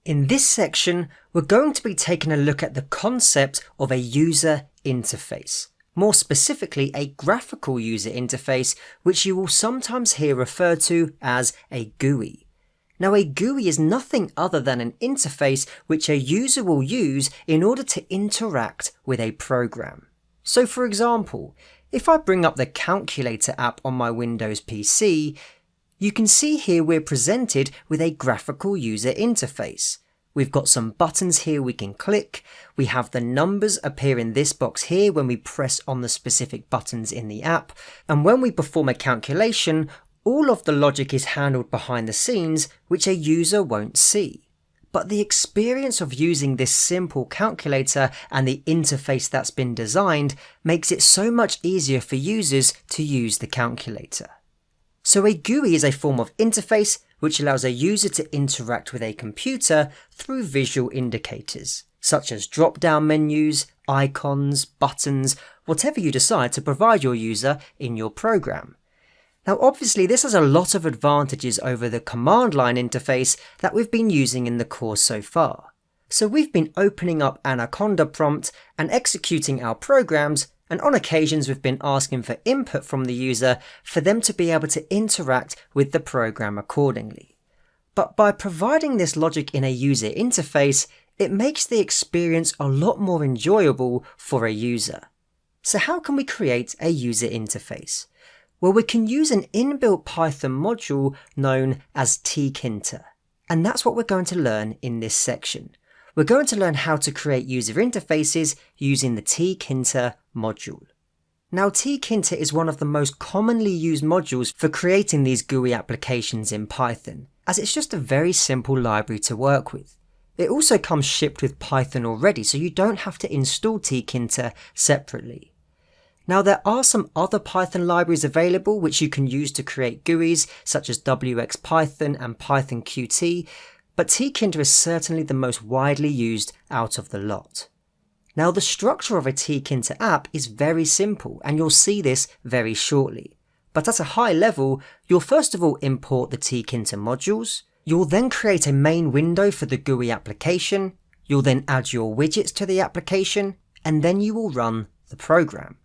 In this section, we're going to be taking a look at the concept of a user interface. More specifically, a graphical user interface, which you will sometimes hear referred to as a GUI. Now, a GUI is nothing other than an interface which a user will use in order to interact with a program. So for example, if I bring up the Calculator app on my Windows PC, you can see here we're presented with a graphical user interface. We've got some buttons here we can click, we have the numbers appear in this box here when we press on the specific buttons in the app, and when we perform a calculation, all of the logic is handled behind the scenes which a user won't see. But the experience of using this simple calculator and the interface that's been designed makes it so much easier for users to use the calculator. So a GUI is a form of interface which allows a user to interact with a computer through visual indicators, such as drop-down menus, icons, buttons, whatever you decide to provide your user in your program. Now obviously this has a lot of advantages over the command line interface that we've been using in the course so far. So we've been opening up Anaconda prompt and executing our programs, and on occasions we've been asking for input from the user for them to be able to interact with the program accordingly. But by providing this logic in a user interface, it makes the experience a lot more enjoyable for a user. So how can we create a user interface? Well, we can use an inbuilt Python module known as Tkinter, and that's what we're going to learn in this section. We're going to learn how to create user interfaces using the Tkinter module. Now, Tkinter is one of the most commonly used modules for creating these GUI applications in Python, as it's just a very simple library to work with. It also comes shipped with Python already, so you don't have to install Tkinter separately. Now, there are some other Python libraries available which you can use to create GUIs, such as WXPython and PythonQt, but Tkinter is certainly the most widely used out of the lot. Now, the structure of a Tkinter app is very simple, and you'll see this very shortly. But at a high level, you'll first of all import the Tkinter modules, you'll then create a main window for the GUI application, you'll then add your widgets to the application, and then you will run the program.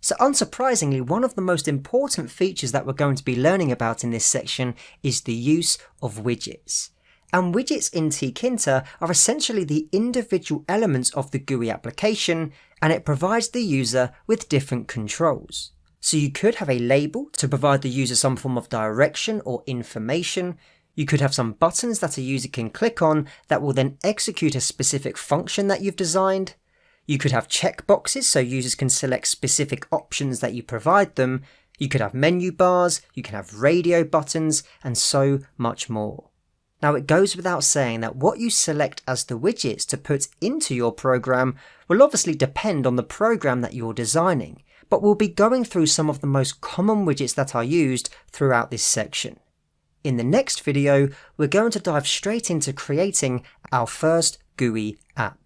So unsurprisingly, one of the most important features that we're going to be learning about in this section is the use of widgets. And widgets in Tkinter are essentially the individual elements of the GUI application, and it provides the user with different controls. So you could have a label to provide the user some form of direction or information. You could have some buttons that a user can click on that will then execute a specific function that you've designed. You could have checkboxes so users can select specific options that you provide them. You could have menu bars, you can have radio buttons, and so much more. Now, it goes without saying that what you select as the widgets to put into your program will obviously depend on the program that you're designing, but we'll be going through some of the most common widgets that are used throughout this section. In the next video, we're going to dive straight into creating our first GUI app.